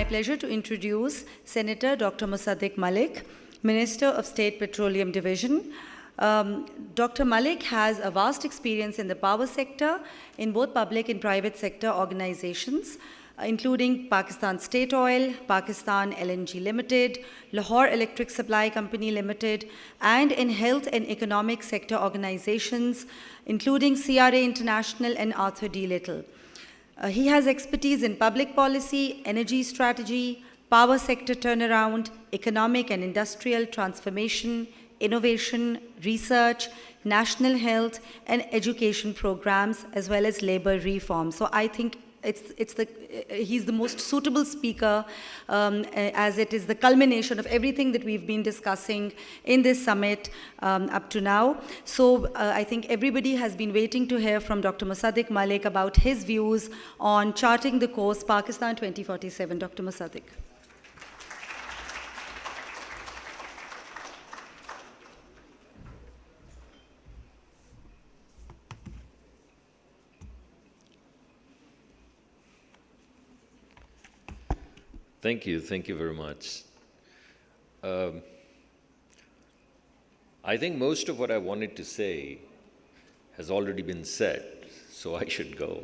pleasure to introduce Senator Dr. Musadik Malik, Minister of State Petroleum Division. Dr. Malik has a vast experience in the power sector in both public and private sector organizations, including Pakistan State Oil, Pakistan LNG Limited, Lahore Electric Supply Company Limited, and in health and economic sector organizations, including CRA International and Arthur D. Little. He has expertise in public policy, energy strategy, power sector turnaround, economic and industrial transformation, innovation, research, national health, and education programs, as well as labor reform. So I think he's the most suitable speaker, as it is the culmination of everything that we've been discussing in this summit up to now. So I think everybody has been waiting to hear from Dr. Musadik Malik about his views on charting the course Pakistan 2047. Dr. Musadik. Thank you very much. I think most of what I wanted to say has already been said, so I should go.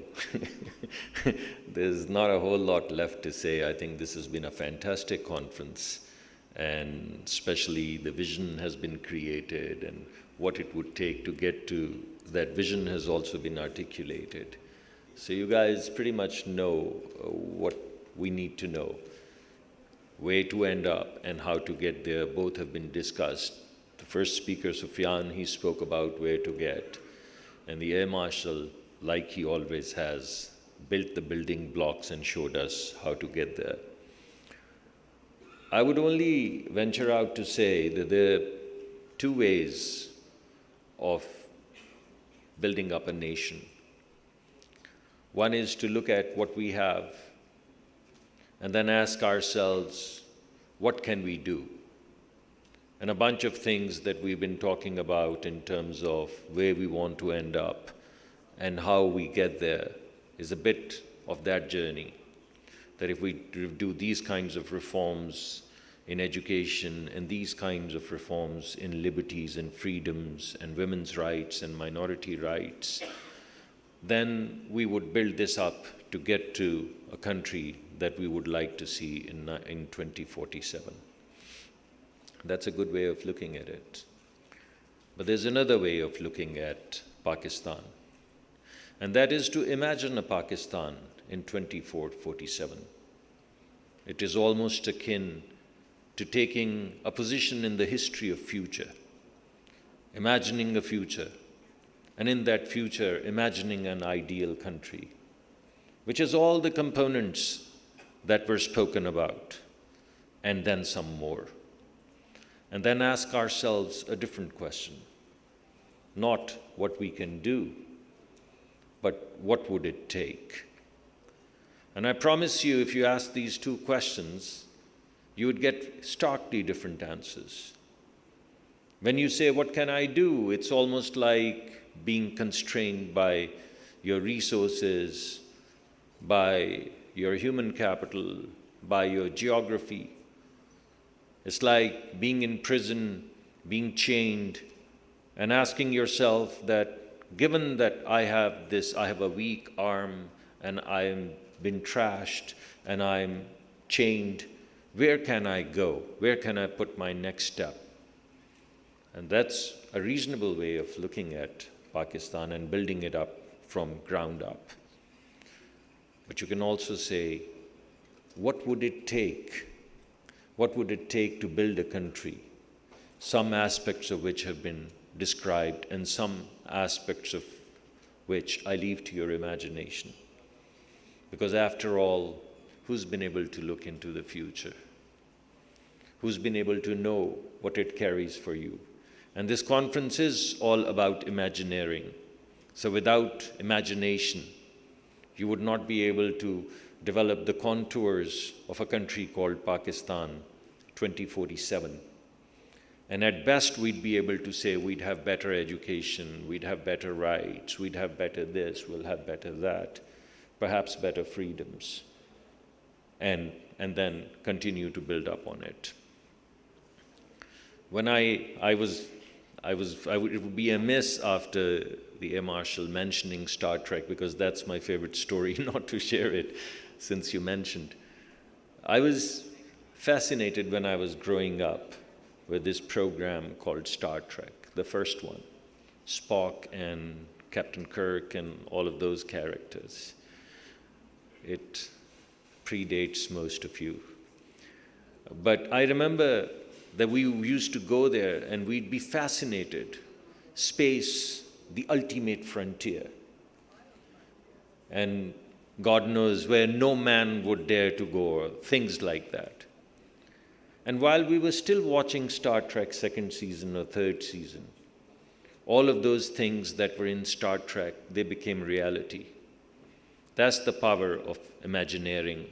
There's not a whole lot left to say. I think this has been a fantastic conference, and especially the vision has been created, and what it would take to get to that vision has also been articulated. So you guys pretty much know what we need to know. Where to end up and how to get there, both have been discussed. The first speaker, Sufyan, he spoke about where to get. And the Air Marshal, like he always has, built the building blocks and showed us how to get there. I would only venture out to say that there are two ways of building up a nation. One is to look at what we have and then ask ourselves, what can we do? And a bunch of things that we've been talking about in terms of where we want to end up and how we get there is a bit of that journey. That if we do these kinds of reforms in education and these kinds of reforms in liberties and freedoms and women's rights and minority rights, then we would build this up to get to a country that we would like to see in 2047. That's a good way of looking at it. But there's another way of looking at Pakistan, and that is to imagine a Pakistan in 2047. It is almost akin to taking a position in the history of future, imagining a future, and in that future, imagining an ideal country, which has all the components that were spoken about, and then some more. And then ask ourselves a different question. Not what we can do, but what would it take? And I promise you, if you ask these two questions, you would get starkly different answers. When you say, what can I do? It's almost like being constrained by your resources, by your human capital, by your geography. It's like being in prison, being chained, and asking yourself that, given that I have this, I have a weak arm, and I'm been trashed, and I'm chained, where can I go? Where can I put my next step? And that's a reasonable way of looking at Pakistan and building it up from ground up. But you can also say, what would it take? What would it take to build a country? Some aspects of which have been described, and some aspects of which I leave to your imagination. Because after all, who's been able to look into the future? Who's been able to know what it carries for you? And this conference is all about imagineering. So without imagination, you would not be able to develop the contours of a country called Pakistan 2047. And at best, we'd be able to say we'd have better education, we'd have better rights, we'd have better this, we'll have better that, perhaps better freedoms. And and then continue to build up on it. When it would be amiss after the Air Marshal mentioning Star Trek, because that's my favorite story, not to share it since you mentioned. I was fascinated when I was growing up with this program called Star Trek, the first one, Spock and Captain Kirk and all of those characters. It predates most of you. But I remember that we used to go there and we'd be fascinated. Space, the ultimate frontier. And God knows where no man would dare to go, or things like that. And while we were still watching Star Trek second season or third season, all of those things that were in Star Trek, they became reality. That's the power of Imagineering,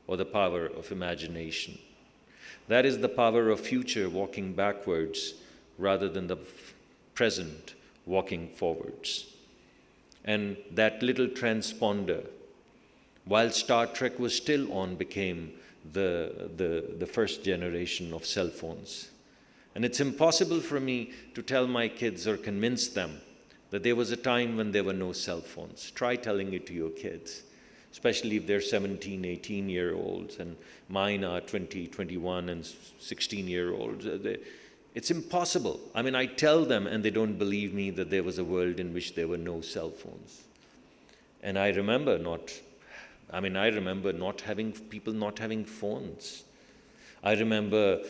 or the power of imagination. That is the power of future walking backwards rather than the present walking forwards. And that little transponder, while Star Trek was still on, became the first generation of cell phones. And it's impossible for me to tell my kids or convince them that there was a time when there were no cell phones. Try telling it to your kids, especially if they're 17, 18-year-olds, and mine are 20, 21, and 16-year-olds. It's impossible. I mean, I tell them, and they don't believe me, that there was a world in which there were no cell phones. And I remember people not having phones. I remember,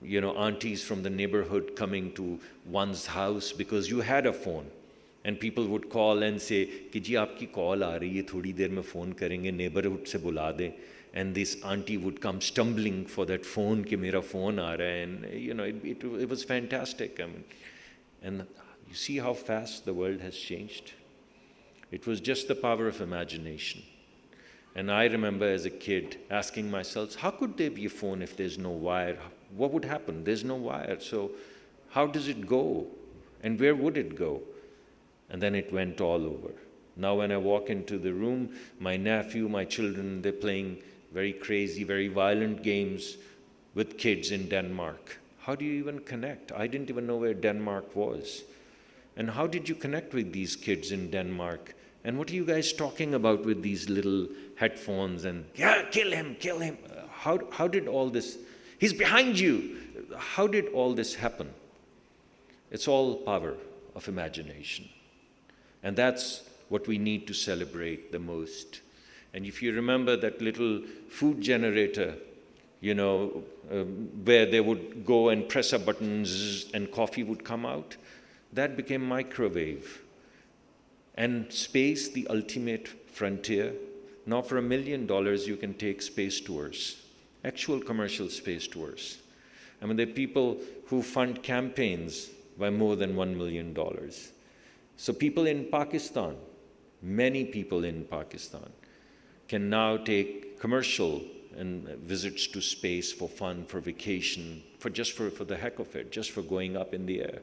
aunties from the neighborhood coming to one's house because you had a phone. And people would call and say, कि जी आपकी call आ रही है, थोड़ी देर में phone करेंगे, neighborhood से बुला दें. And this auntie would come stumbling for that phone, कि मेरा phone आ रहा है. And it was fantastic. And you see how fast the world has changed. It was just the power of imagination. And I remember as a kid asking myself, how could there be a phone if there's no wire? What would happen? There's no wire. So how does it go? And where would it go? And then it went all over. Now when I walk into the room, my nephew, my children, they're playing very crazy, very violent games with kids in Denmark. How do you even connect? I didn't even know where Denmark was. And how did you connect with these kids in Denmark? And what are you guys talking about with these little headphones? And, yeah, kill him, kill him. How did all this, he's behind you. How did all this happen? It's all power of imagination. And that's what we need to celebrate the most. And if you remember that little food generator, where they would go and press a button and coffee would come out, that became microwave. And space, the ultimate frontier. Now for $1 million, you can take space tours, actual commercial space tours. I mean, there are people who fund campaigns by more than $1 million. So people in Pakistan, many people in Pakistan, can now take commercial and visits to space for fun, for vacation, for the heck of it, just for going up in the air.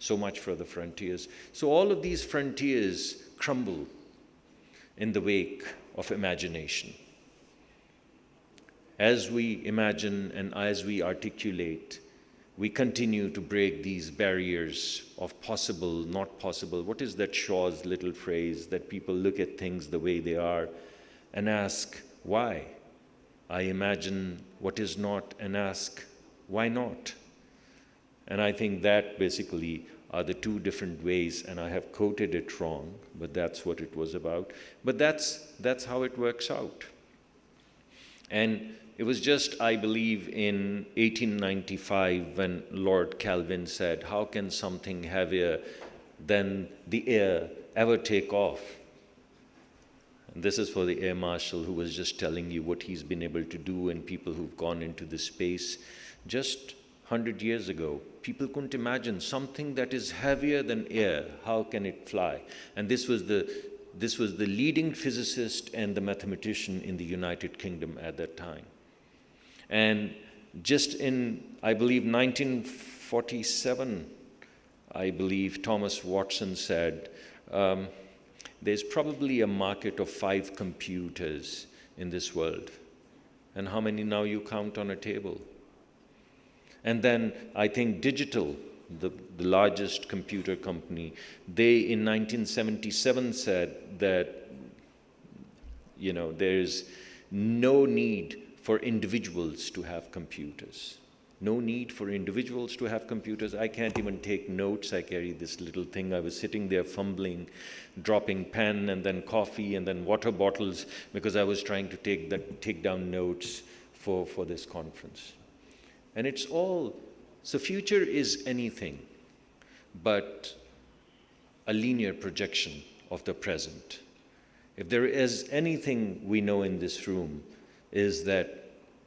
So much for the frontiers. So all of these frontiers crumble in the wake of imagination. As we imagine and as we articulate, we continue to break these barriers of possible, not possible. What is that Shaw's little phrase that people look at things the way they are and ask, why? I imagine what is not and ask, why not? And I think that basically are the two different ways, and I have quoted it wrong, but that's what it was about. But that's how it works out. And it was just, I believe, in 1895 when Lord Kelvin said, how can something heavier than the air ever take off? And this is for the Air Marshal who was just telling you what he's been able to do and people who've gone into the space. Just 100 years ago, people couldn't imagine something that is heavier than air. How can it fly? And this was the leading physicist and the mathematician in the United Kingdom at that time. And just in, I believe, 1947, I believe Thomas Watson said, there's probably a market of 5 computers in this world. and how many now you count on a table. And then I think digital, the largest computer company, they in 1977 said that, there's no need for individuals to have computers. No need for individuals to have computers. I can't even take notes. I carry this little thing. I was sitting there fumbling, dropping pen and then coffee and then water bottles because I was trying to take down notes for this conference. And it's all, so future is anything but a linear projection of the present. If there is anything we know in this room, is that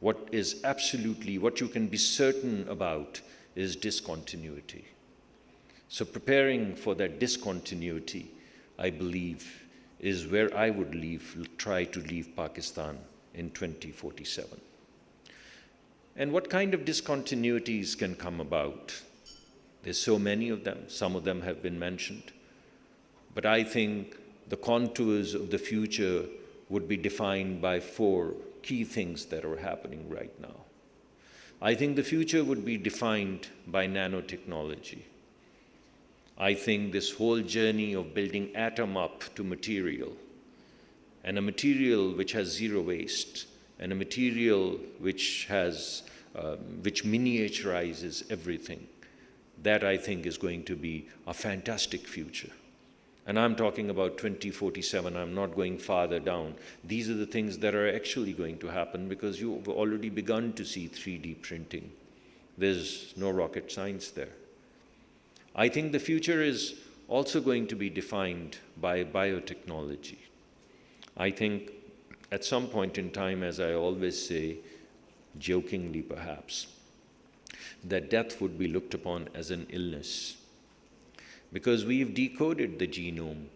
what you can be certain about is discontinuity. So preparing for that discontinuity, I believe, is where I would try to leave Pakistan in 2047. And what kind of discontinuities can come about? There's so many of them. Some of them have been mentioned. But I think the contours of the future would be defined by 4 key things that are happening right now. I think the future would be defined by nanotechnology. I think this whole journey of building atom up to material, and a material which has zero waste, and a material which miniaturizes everything, that I think is going to be a fantastic future. And I'm talking about 2047, I'm not going farther down. These are the things that are actually going to happen because you've already begun to see 3D printing. There's no rocket science there. I think the future is also going to be defined by biotechnology. I think at some point in time, as I always say, jokingly perhaps, that death would be looked upon as an illness. Because we've decoded the genome,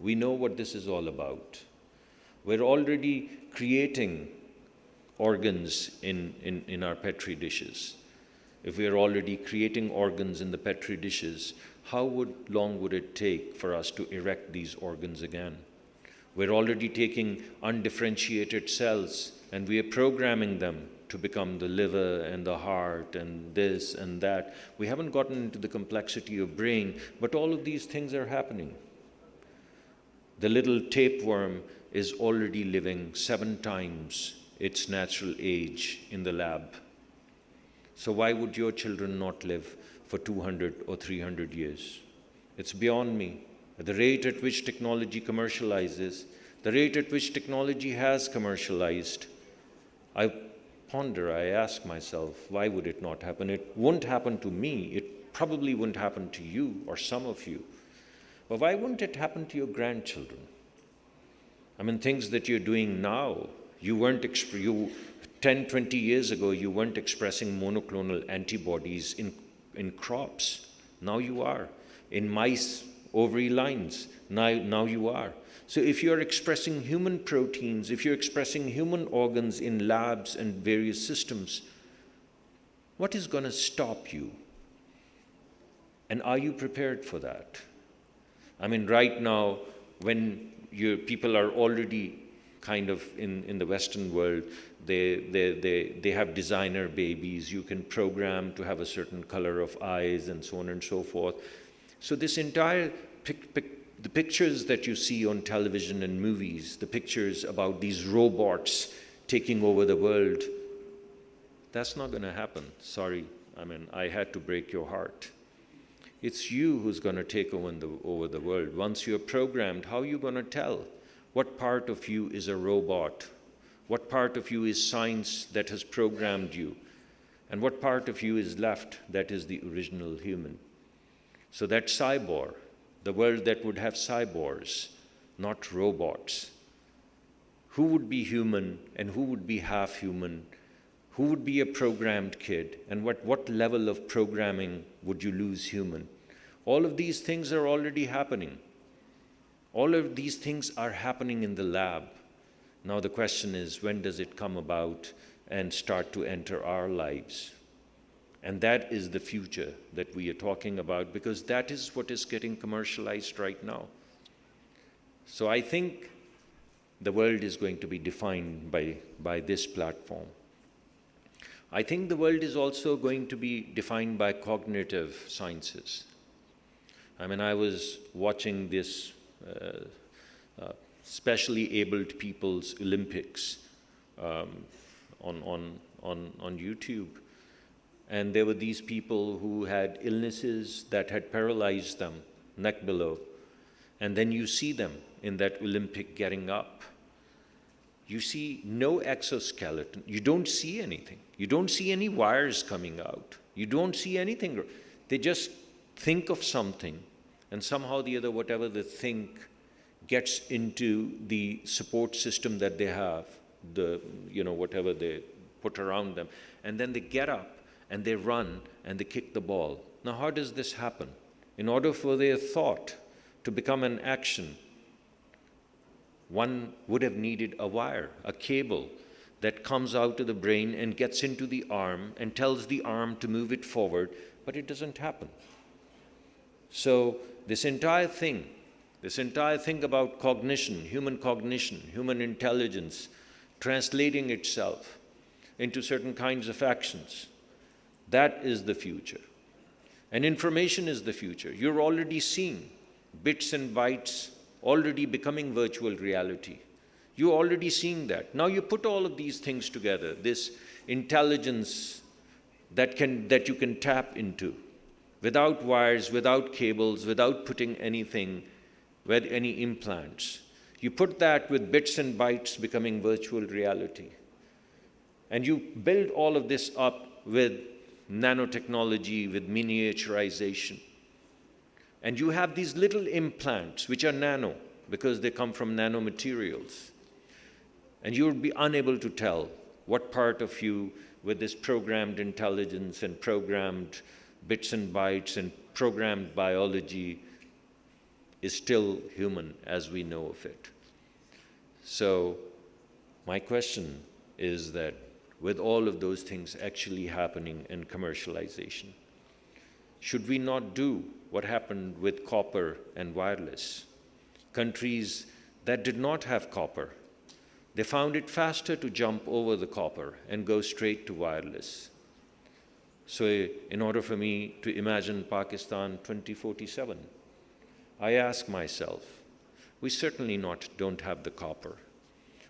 we know what this is all about. We're already creating organs in our Petri dishes. If we're already creating organs in the Petri dishes, how long would it take for us to erect these organs again? We're already taking undifferentiated cells and we are programming them to become the liver and the heart and this and that. We haven't gotten into the complexity of brain, but all of these things are happening. The little tapeworm is already living 7 times its natural age in the lab. So why would your children not live for 200 or 300 years? It's beyond me. At the rate at which technology commercializes, the rate at which technology has commercialized, I ponder, I ask myself, why would it not happen? It won't happen to me. It probably wouldn't happen to you or some of you. But why wouldn't it happen to your grandchildren? I mean, things that you're doing now, 10, 20 years ago, you weren't expressing monoclonal antibodies in crops. Now you are. In mice, ovary lines, now you are. So if you're expressing human proteins, if you're expressing human organs in labs and various systems, what is going to stop you? And are you prepared for that? I mean, right now, when people are already kind of in the Western world, they have designer babies. You can program to have a certain color of eyes and so on and so forth. So this entire the pictures that you see on television and movies, the pictures about these robots taking over the world, that's not going to happen. Sorry, I mean, I had to break your heart. It's you who's going to take over the world. Once you're programmed, how are you going to tell? What part of you is a robot? What part of you is science that has programmed you? And what part of you is left that is the original human? So that cyborg, the world that would have cyborgs, not robots. Who would be human and who would be half human? Who would be a programmed kid? And what level of programming would you lose human? All of these things are already happening. All of these things are happening in the lab. Now the question is, when does it come about and start to enter our lives? And that is the future that we are talking about, because that is what is getting commercialized right now. So I think the world is going to be defined by this platform. I think the world is also going to be defined by cognitive sciences. I mean, I was watching this specially abled people's Olympics on YouTube. And there were these people who had illnesses that had paralyzed them, neck below. And then you see them in that Olympic getting up. You see no exoskeleton. You don't see anything. You don't see any wires coming out. You don't see anything. They just think of something, and somehow or the other, whatever they think gets into the support system that they have, whatever they put around them. And then they get up and they run and they kick the ball. Now, how does this happen? In order for their thought to become an action, one would have needed a wire, a cable that comes out of the brain and gets into the arm and tells the arm to move it forward, but it doesn't happen. So this entire thing about cognition, human intelligence, translating itself into certain kinds of actions, that is the future. And information is the future. You're already seeing bits and bytes already becoming virtual reality. You're already seeing that. Now you put all of these things together, this intelligence that you can tap into, without wires, without cables, without putting anything, with any implants. You put that with bits and bytes becoming virtual reality. And you build all of this up with nanotechnology, with miniaturization. And you have these little implants, which are nano, because they come from nanomaterials. And you would be unable to tell what part of you, with this programmed intelligence and programmed bits and bytes and programmed biology, is still human as we know of it. So my question is that with all of those things actually happening in commercialization, should we not do what happened with copper and wireless? Countries that did not have copper, they found it faster to jump over the copper and go straight to wireless. So in order for me to imagine Pakistan 2047, I ask myself, we certainly don't have the copper.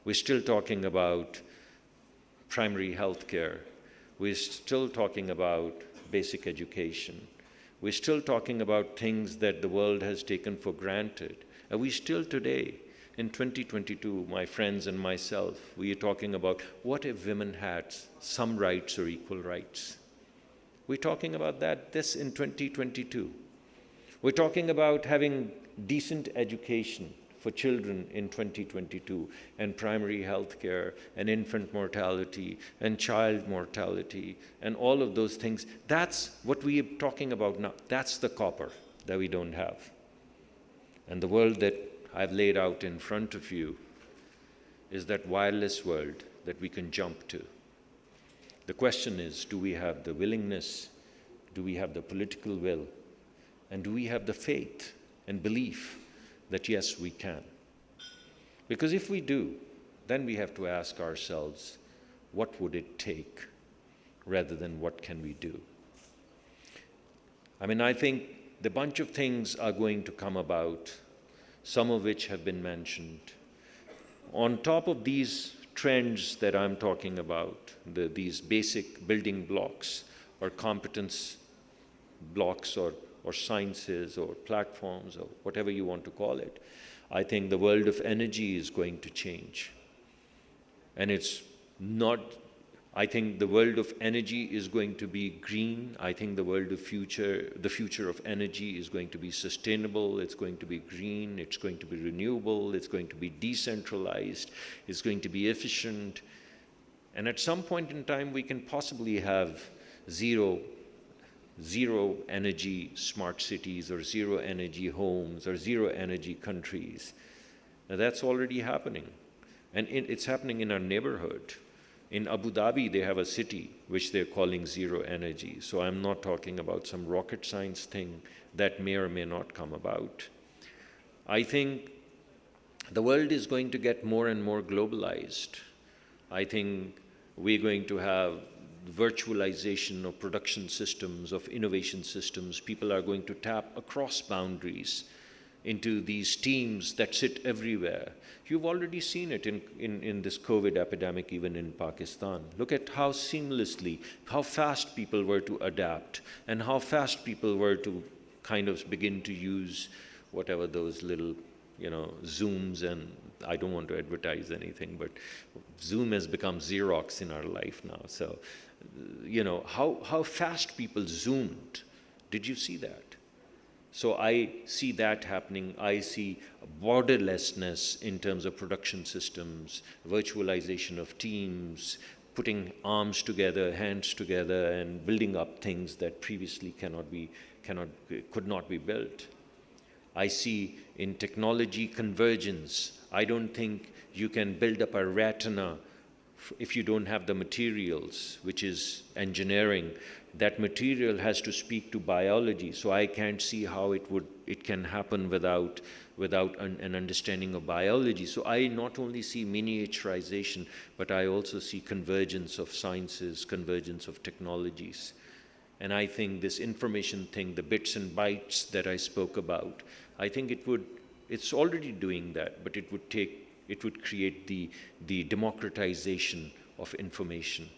We're still talking about primary health care. We're still talking about basic education. We're still talking about things that the world has taken for granted. And we still today, in 2022, my friends and myself, we are talking about what if women had some rights or equal rights? We're talking about this in 2022. We're talking about having decent education for children in 2022, and primary health care, and infant mortality, and child mortality, and all of those things. That's what we are talking about now. That's the copper that we don't have. And the world that I've laid out in front of you is that wireless world that we can jump to. The question is, do we have the willingness? Do we have the political will? And do we have the faith and belief that yes, we can? Because if we do, then we have to ask ourselves, what would it take rather than what can we do? I mean, I think the bunch of things are going to come about, some of which have been mentioned. On top of these trends that I'm talking about, these basic building blocks or competence blocks or sciences or platforms or whatever you want to call it, I think the world of energy is going to change. And it's not, I think the world of energy is going to be green. I think the future of energy is going to be sustainable, it's going to be green, it's going to be renewable, it's going to be decentralized, it's going to be efficient. And at some point in time, we can possibly have zero energy smart cities or zero energy homes or zero energy countries. Now that's already happening. And it's happening in our neighborhood. In Abu Dhabi, they have a city which they're calling zero energy. So I'm not talking about some rocket science thing that may or may not come about. I think the world is going to get more and more globalized. I think we're going to have virtualization of production systems, of innovation systems. People are going to tap across boundaries into these teams that sit everywhere. You've already seen it in this COVID epidemic, even in Pakistan. Look at how seamlessly, how fast people were to adapt, and how fast people were to kind of begin to use whatever those little, Zooms, and I don't want to advertise anything, but Zoom has become Xerox in our life now. So, how fast people zoomed. Did you see that? So I see that happening. I see borderlessness in terms of production systems, virtualization of teams, putting arms together, hands together, and building up things that previously could not be built. I see in technology convergence. I don't think you can build up a retina if you don't have the materials, which is engineering. That material has to speak to biology, so I can't see how it can happen without an understanding of biology. So I not only see miniaturization, but I also see convergence of sciences, convergence of technologies. And I think this information thing, the bits and bytes that I spoke about, I think it's already doing that, but it would create the democratization of information.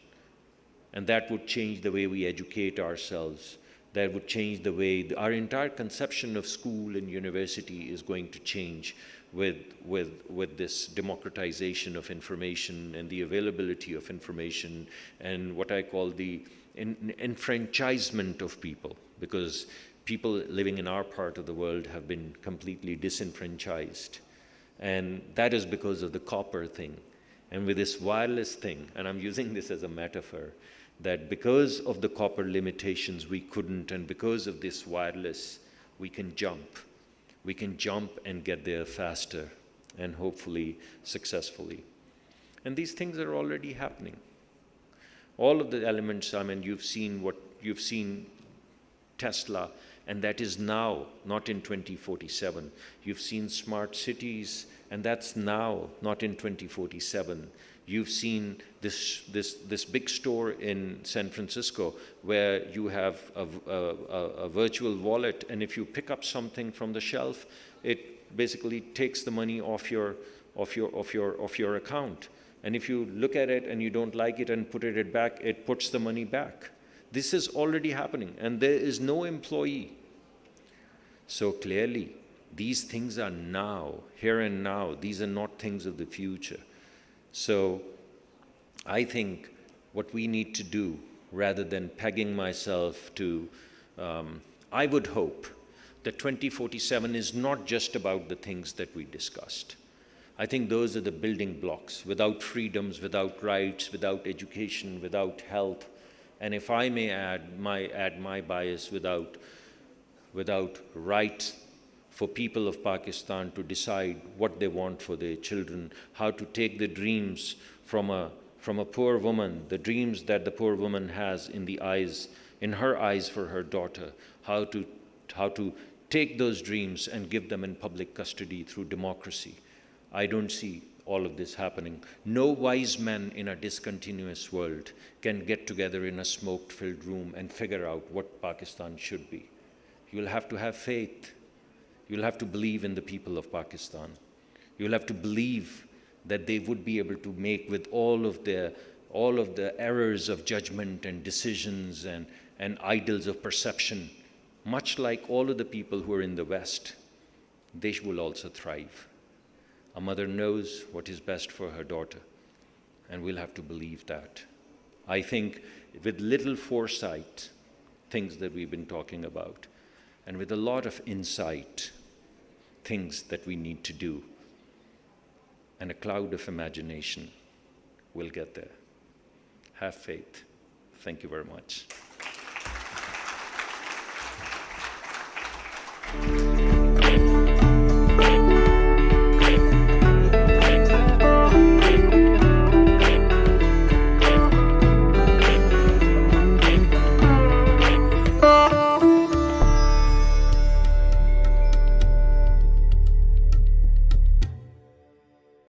And that would change the way we educate ourselves. That would change the way our entire conception of school and university is going to change with this democratization of information and the availability of information and what I call the enfranchisement of people, because people living in our part of the world have been completely disenfranchised. And that is because of the copper thing. And with this wireless thing, and I'm using this as a metaphor, that because of the copper limitations we couldn't, and because of this wireless, we can jump. We can jump and get there faster and hopefully successfully. And these things are already happening. All of the elements, you've seen Tesla, and that is now, not in 2047. You've seen smart cities, and that's now, not in 2047. You've seen this big store in San Francisco where you have a virtual wallet, and if you pick up something from the shelf, it basically takes the money off your account. And if you look at it and you don't like it and put it back, it puts the money back. This is already happening, and there is no employee. So clearly, these things are now, here and now. These are not things of the future. So I think what we need to do, rather than pegging myself to, I would hope that 2047 is not just about the things that we discussed. I think those are the building blocks. Without freedoms, without rights, without education, without health, and if I may add my bias, without rights for people of Pakistan to decide what they want for their children, how to take the dreams from a poor woman, the dreams that the poor woman has in her eyes for her daughter, how to take those dreams and give them in public custody through democracy. I don't see all of this happening. No wise men in a discontinuous world can get together in a smoke-filled room and figure out what Pakistan should be. You'll have to have faith. You'll have to believe in the people of Pakistan. You'll have to believe that they would be able to make, with all of the errors of judgment and decisions and idols of perception, much like all of the people who are in the West, they will also thrive. A mother knows what is best for her daughter, and we'll have to believe that. I think with little foresight, things that we've been talking about, and with a lot of insight, things that we need to do, and a cloud of imagination, we'll get there. Have faith. Thank you very much.